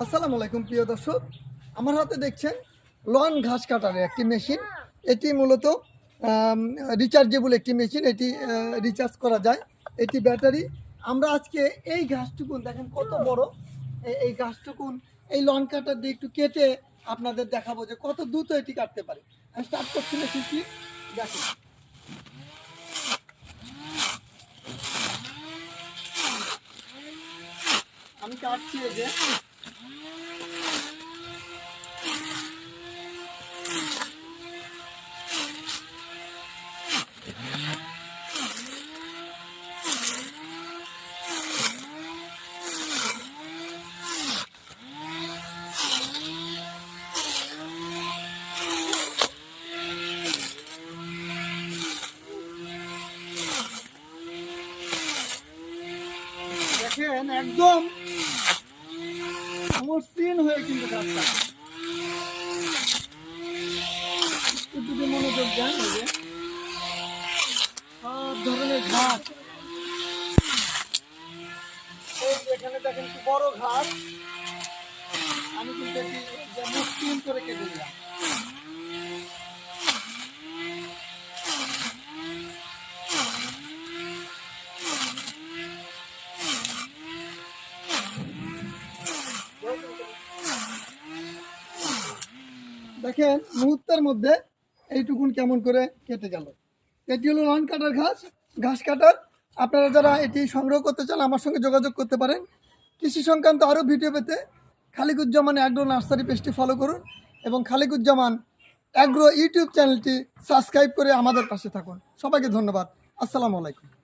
আসসালামু আলাইকুম প্রিয় দর্শক, আমার হাতে দেখছেন লন ঘাস কাটারের একটি মেশিন। এটি মূলত রিচার্জেবল একটি মেশিন। এটি রিচার্জ করা যায়, এটি ব্যাটারি। আমরা আজকে এই ঘাসটুকুন দেখেন কত বড়, এই ঘাসটুকুন এই লন কাটার দিয়ে একটু কেটে আপনাদের দেখাবো যে কত দ্রুত এটি কাটতে পারে। আমি স্টার্ট করছি মেশিনটি, দেখেন। আমি কাটছি এই যে, দেখেন একদম মসৃণ হয়ে কিন্তু কাজটা। একটু মনোযোগ দেন, এই যে সব ধরনের ঘাস, এখানে দেখেন কি বড় ঘাস, আমি কিন্তু এটি মসৃণ করে কেটে দিলাম। দেখেন মুহূর্তের মধ্যে এইটুকুন কেমন করে কেটে গেল। এটি হলো লন কাটার ঘাস কাটার। আপনারা যারা এটি সংগ্রহ করতে চান আমার সঙ্গে যোগাযোগ করতে পারেন। কৃষি সংক্রান্ত আরও ভিডিও পেতে খালিকুজ্জামান অ্যাগ্রো নার্সারি পেজটি ফলো করুন এবং খালিকুজ্জামান অ্যাগ্রো ইউটিউব চ্যানেলটি সাবস্ক্রাইব করে আমাদের পাশে থাকুন। সবাইকে ধন্যবাদ। আসসালামু আলাইকুম।